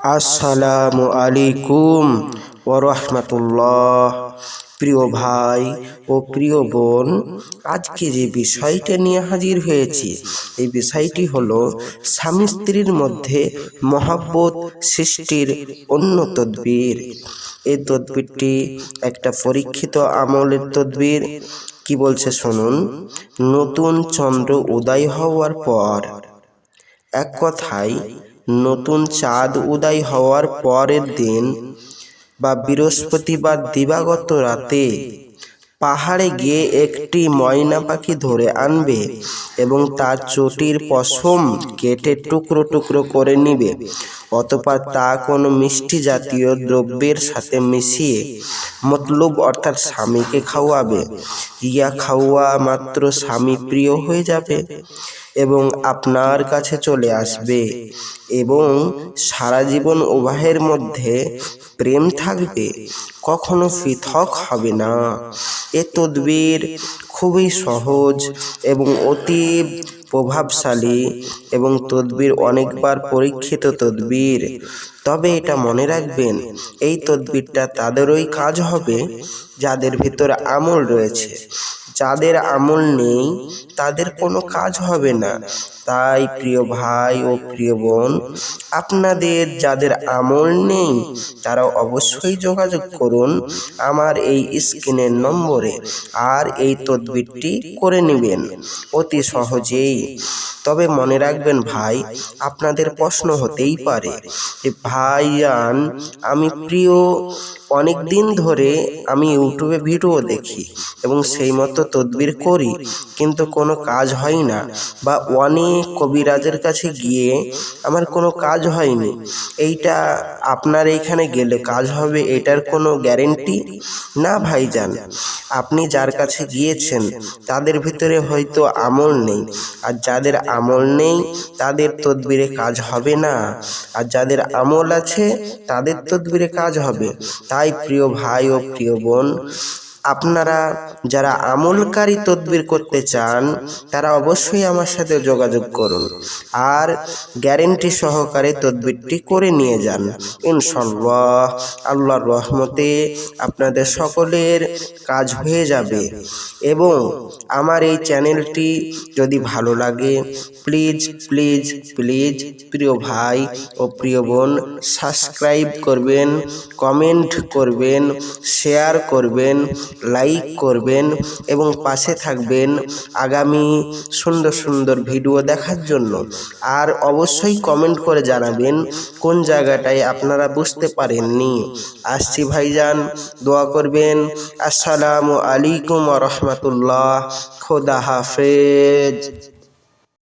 আসসালামু আলাইকুম ওয়া রাহমাতুল্লাহ। প্রিয় ভাই ও প্রিয় বোন, আজকে যে বিষয়টা নিয়ে হাজির হয়েছি, এই বিষয়টি হলো স্বামী স্ত্রীর মধ্যে মহব্বত সৃষ্টির অন্য তদবির। এই তদবিরটি একটা পরীক্ষিত আমলের তদবির। কি বলছে শুনুন। নতুন চন্দ্র উদয় হওয়ার পর, এক কথায় নতুন চাঁদ উদয় হওয়ার পরের দিন বা বৃহস্পতিবার দিবাগত রাতে পাহাড়ে গিয়ে একটি ময়না পাখি ধরে আনবে এবং তার চটির পশম কেটে টুকরো টুকরো করে নিবে। অতঃপর তা কোনো মিষ্টি জাতীয় দ্রব্যের সাথে মিশিয়ে মতলব অর্থাৎ স্বামীকে খাওয়াবে। ইয়া খাওয়া মাত্র স্বামী প্রিয় হয়ে যাবে এবং আপনার কাছে চলে আসবে এবং সারা জীবন উভয়ের মধ্যে প্রেম থাকবে, কখনো পৃথক হবে না। এ তদবির খুবই সহজ এবং অতি প্রভাবশালী এবং তদবির অনেকবার পরীক্ষিত তদবির। তবে এটা মনে রাখবেন, এই তদবিরটা তাদেরই কাজ হবে যাদের ভিতরে আমল রয়েছে। যাদের আমল নেই তাদের কোনো কাজ হবে না। তাই প্রিয় ভাই ও প্রিয় বোন, আপনাদের যাদের আমল নেই তারা অবশ্যই যোগাযোগ করুন আমার এই স্ক্রিনের নম্বরে, আর এই তদবিরটি করে নেবেন অতি সহজেই। তবে মনে রাখবেন ভাই, আপনাদের প্রশ্ন হতেই পারে যে ভাইজান, আমি প্রিয় অনেক দিন ধরে আমি ইউটিউবে ভিডিও দেখি এবং সেই মতো তদবির করি, কিন্তু কোনো কাজ হয় না, বা অনেক কবিরাজের কাছে গিয়ে আমার কোনো কাজ হয়নি। এইটা আপনার এইখানে গেলে কাজ হবে, এটার কোনো গ্যারেন্টি না ভাইজান। আপনি যার কাছে গিয়েছেন তাদের ভিতরে হয়তো আমল নেই, আর যাদের আমল নেই তাদের তদবিরে কাজ হবে না, আর যাদের আমল আছে তাদের তদবিরে কাজ হবে। তাই প্রিয় ভাই ও প্রিয় বোন, আপনারা যারা আমলকারী তদবির করতে চান তারা অবশ্যই আমার সাথে যোগাযোগ করুন আর গ্যারেন্টি সহকারে তদবিরটি করে নিয়ে যান। ইনশাআল্লাহ আল্লাহর রহমতে আপনাদের সকলের কাজ হয়ে যাবে। এবং আমার এই চ্যানেলটি যদি ভালো লাগে, প্লিজ প্লিজ প্লিজ প্রিয় ভাই ও প্রিয় বোন, সাবস্ক্রাইব করবেন, কমেন্ট করবেন, শেয়ার করবেন, লাইক করবেন এবং পাশে থাকবেন আগামী সুন্দর সুন্দর ভিডিও দেখার জন্য। আর অবশ্যই কমেন্ট করে জানাবেন কোন জায়গাটায় আপনারা বুঝতে পারেননি। আসছি ভাইজান, দোয়া করবেন। আসসালামু আলাইকুম ওয়া রাহমাতুল্লাহ। খোদা হাফেজ।